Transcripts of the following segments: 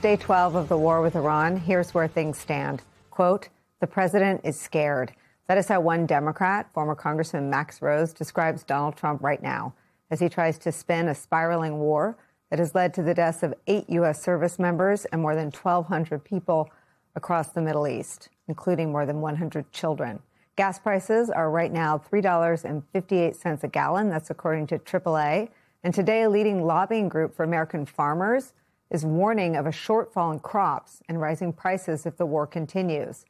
day 12 of the war with Iran. Here's where things stand. Quote, the president is scared. That is how one Democrat, former Congressman Max Rose, describes Donald Trump right now as he tries to spin a spiraling war that has led to the deaths of 8 U.S. service members and more than 1,200 people across the Middle East, including more than 100 children. Gas prices are right now $3.58 a gallon. That's according to AAA. And today, a leading lobbying group for American farmers is warning of a shortfall in crops and rising prices if the war continues.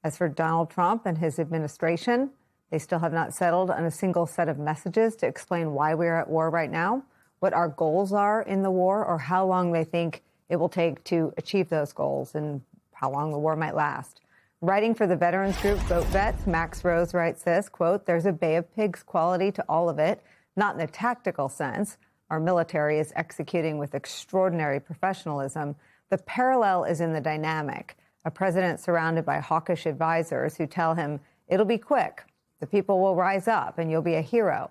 As for Donald Trump and his administration, they still have not settled on a single set of messages to explain why we're at war right now, what our goals are in the war, or how long they think it will take to achieve those goals and how long the war might last. Writing for the veterans group Vote Vets, Max Rose writes this, quote, there's a Bay of Pigs quality to all of it, not in the tactical sense. Our military is executing with extraordinary professionalism. The parallel is in the dynamic. A president surrounded by hawkish advisors who tell him it'll be quick, the people will rise up, and you'll be a hero.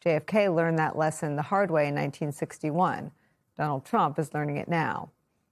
JFK learned that lesson the hard way in 1961. Donald Trump is learning it now.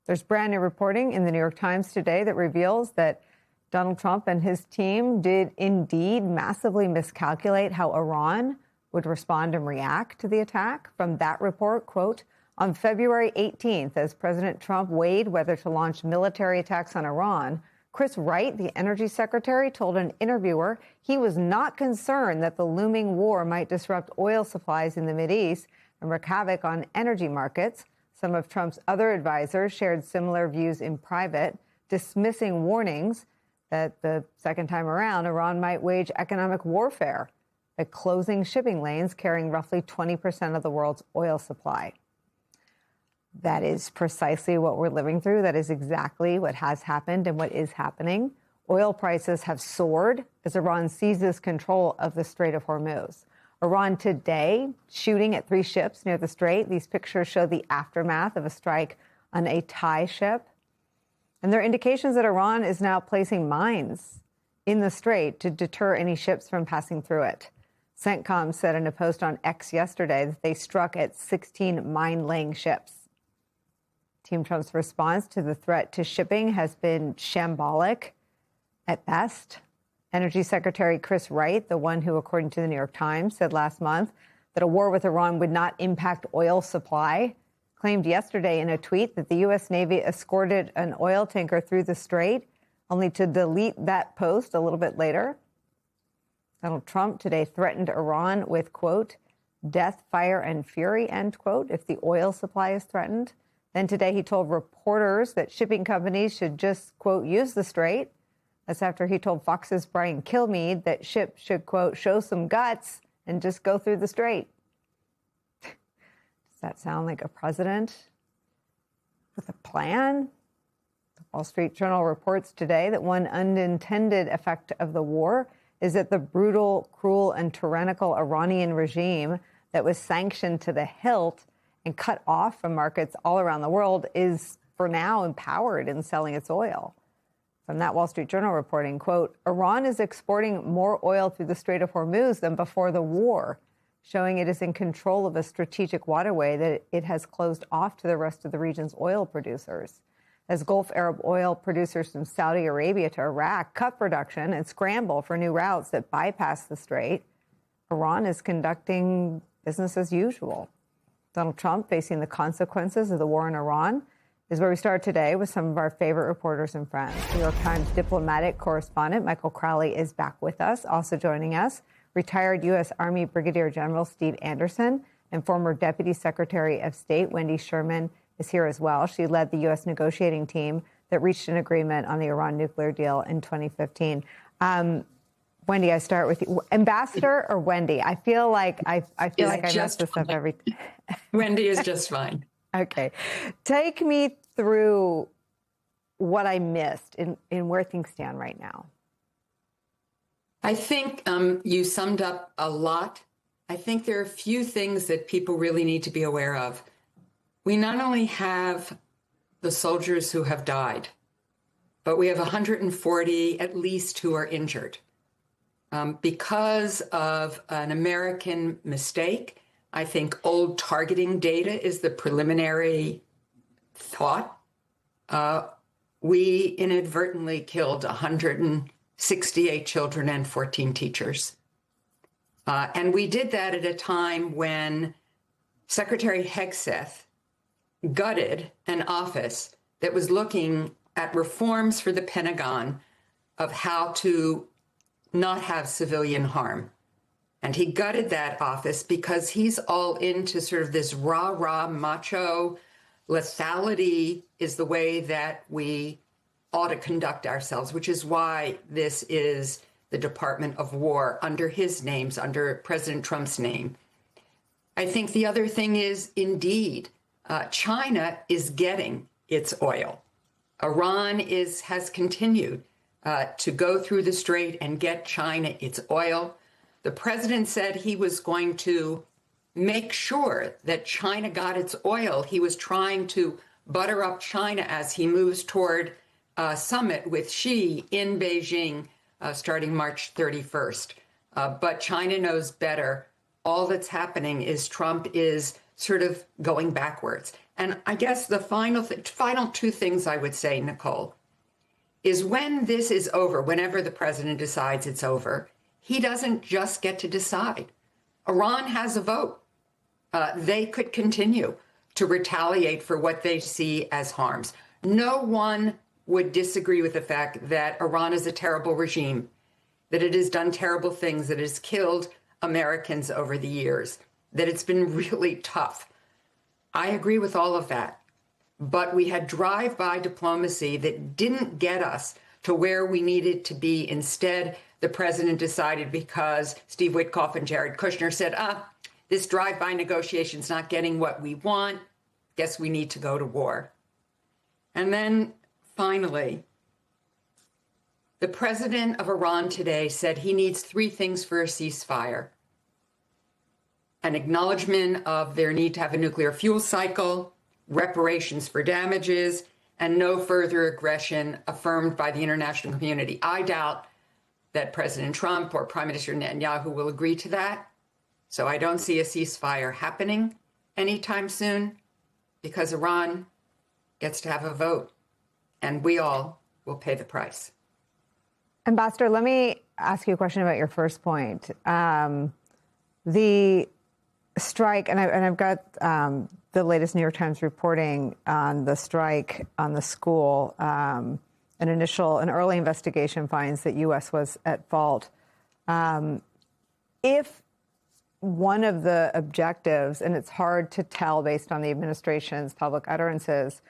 There's brand new reporting in the New York Times today that reveals that Donald Trump and his team did indeed massively miscalculate how Iran would respond and react to the attack. From that report, quote, on February 18th, as President Trump weighed whether to launch military attacks on Iran, Chris Wright, the energy secretary, told an interviewer he was not concerned that the looming war might disrupt oil supplies in the Mideast and wreak havoc on energy markets. Some of Trump's other advisors shared similar views in private, dismissing warnings that the second time around, Iran might wage economic warfare by closing shipping lanes carrying roughly 20% of the world's oil supply. That is precisely what we're living through. That is exactly what has happened and what is happening. Oil prices have soared as Iran seizes control of the Strait of Hormuz. Iran today shooting at 3 ships near the Strait. These pictures show the aftermath of a strike on a Thai ship. And there are indications that Iran is now placing mines in the Strait to deter any ships from passing through it. CENTCOM said in a post on X yesterday that they struck at 16 mine-laying ships. Team Trump's response to the threat to shipping has been shambolic at best. Energy Secretary Chris Wright, the one who, according to the New York Times, said last month that a war with Iran would not impact oil supply, claimed yesterday in a tweet that the U.S. Navy escorted an oil tanker through the Strait, only to delete that post a little bit later. Donald Trump today threatened Iran with, quote, death, fire, and fury, end quote, if the oil supply is threatened. Then today he told reporters that shipping companies should just, quote, use the Strait. That's after he told Fox's Brian Kilmeade that ships should, quote, show some guts and just go through the Strait. Does that sound like a president with a plan? The Wall Street Journal reports today that one unintended effect of the war is that the brutal, cruel, and tyrannical Iranian regime that was sanctioned to the hilt and cut off from markets all around the world is, for now, empowered in selling its oil. From that Wall Street Journal reporting, quote, Iran is exporting more oil through the Strait of Hormuz than before the war, showing it is in control of a strategic waterway that it has closed off to the rest of the region's oil producers. As Gulf Arab oil producers from Saudi Arabia to Iraq cut production and scramble for new routes that bypass the Strait, Iran is conducting business as usual. Donald Trump facing the consequences of the war in Iran is where we start today with some of our favorite reporters and friends. New York Times diplomatic correspondent Michael Crowley is back with us. Also joining us, retired U.S. Army Brigadier General Steve Anderson and former Deputy Secretary of State Wendy Sherman is here as well. She led the U.S. negotiating team that reached an agreement on the Iran nuclear deal in 2015. Wendy, I start with you. Ambassador or Wendy? I feel like I mess this up every time. Wendy is just fine. Okay. Take me through what I missed in where things stand right now. I think you summed up a lot. I think there are a few things that people really need to be aware of. We not only have the soldiers who have died, but we have 140 at least who are injured. Because of an American mistake, I think old targeting data is the preliminary thought. we inadvertently killed 168 children and 14 teachers. And we did that at a time when Secretary Hegseth gutted an office that was looking at reforms for the Pentagon of how to not have civilian harm. And he gutted that office because he's all into sort of this rah-rah macho lethality is the way that we ought to conduct ourselves, which is why this is the Department of War under his names, under President Trump's name. I think the other thing is, indeed, China is getting its oil. Iran has continued to go through the strait and get China its oil. The president said he was going to make sure that China got its oil. He was trying to butter up China as he moves toward a summit with Xi in Beijing starting March 31st. But China knows better. All that's happening is Trump is sort of going backwards. And I guess the final two things I would say, Nicole, is when this is over, whenever the president decides it's over, he doesn't just get to decide. Iran has a vote. They could continue to retaliate for what they see as harms. No one would disagree with the fact that Iran is a terrible regime, that it has done terrible things, that it has killed Americans over the years, that it's been really tough. I agree with all of that. But we had drive-by diplomacy that didn't get us to where we needed to be. Instead, the president decided, because Steve Witkoff and Jared Kushner said, this drive-by negotiation's not getting what we want, guess we need to go to war. And then finally, the president of Iran today said he needs three things for a ceasefire: an acknowledgement of their need to have a nuclear fuel cycle, reparations for damages, and no further aggression affirmed by the international community. I doubt that President Trump or Prime Minister Netanyahu will agree to that. So I don't see a ceasefire happening anytime soon, because Iran gets to have a vote, and we all will pay the price. Ambassador, let me ask you a question about your first point. The strike, and I've got the latest New York Times reporting on the strike on the school. An early investigation finds that U.S. was at fault. If one of the objectives, and it's hard to tell based on the administration's public utterances,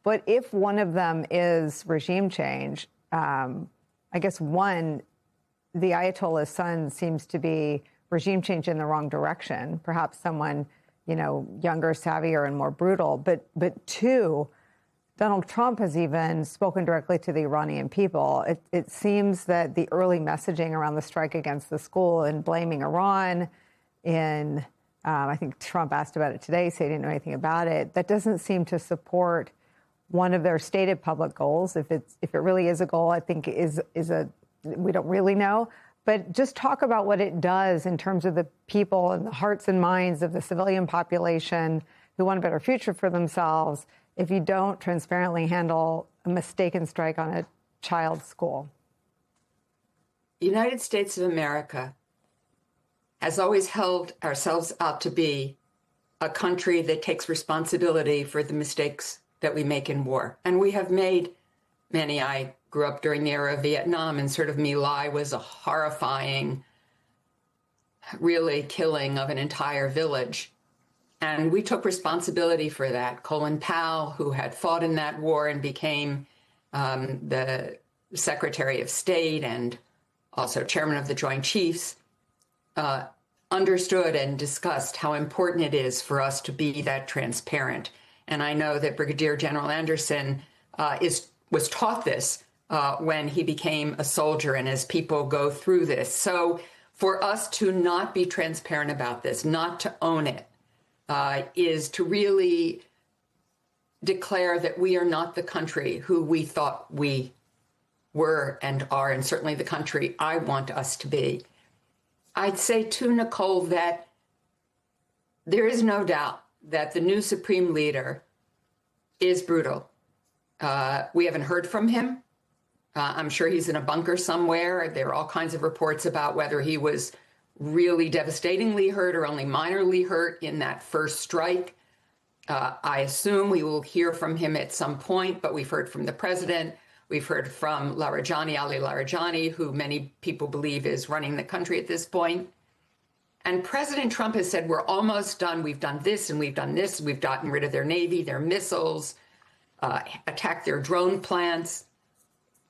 but if one of them is regime change, I guess the Ayatollah's son seems to be regime change in the wrong direction, perhaps someone, younger, savvier, and more brutal. But two, Donald Trump has even spoken directly to the Iranian people. It seems that the early messaging around the strike against the school and blaming Iran I think Trump asked about it today, said he didn't know anything about it. That doesn't seem to support one of their stated public goals. If it really is a goal, I think we don't really know. But just talk about what it does in terms of the people and the hearts and minds of the civilian population who want a better future for themselves if you don't transparently handle a mistaken strike on a child's school. The United States of America has always held ourselves out to be a country that takes responsibility for the mistakes that we make in war. And we have made many. I grew up during the era of Vietnam, and sort of My Lai was a horrifying, really killing of an entire village. And we took responsibility for that. Colin Powell, who had fought in that war and became the Secretary of State and also chairman of the Joint Chiefs, understood and discussed how important it is for us to be that transparent. And I know that Brigadier General Anderson was taught this when he became a soldier and as people go through this. So for us to not be transparent about this, not to own it, is to really declare that we are not the country who we thought we were and are, and certainly the country I want us to be. I'd say too, Nicole, that there is no doubt that the new supreme leader is brutal. We haven't heard from him. I'm sure he's in a bunker somewhere. There are all kinds of reports about whether he was really devastatingly hurt or only minorly hurt in that first strike. I assume we will hear from him at some point, but we've heard from the president. We've heard from Ali Larijani, who many people believe is running the country at this point. And President Trump has said, we're almost done. We've done this and we've done this. We've gotten rid of their Navy, their missiles, attacked their drone plants.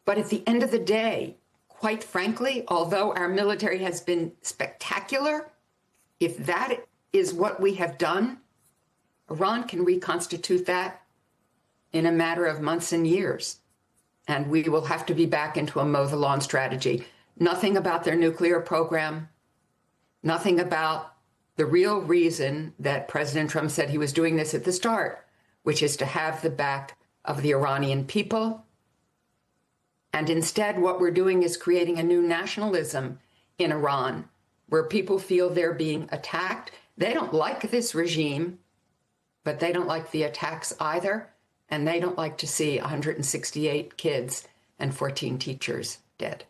But at the end of the day, quite frankly, although our military has been spectacular, if that is what we have done, Iran can reconstitute that in a matter of months and years. And we will have to be back into a mow the lawn strategy. Nothing about their nuclear program, nothing about the real reason that President Trump said he was doing this at the start, which is to have the back of the Iranian people. And instead, what we're doing is creating a new nationalism in Iran, where people feel they're being attacked. They don't like this regime, but they don't like the attacks either. And they don't like to see 168 kids and 14 teachers dead.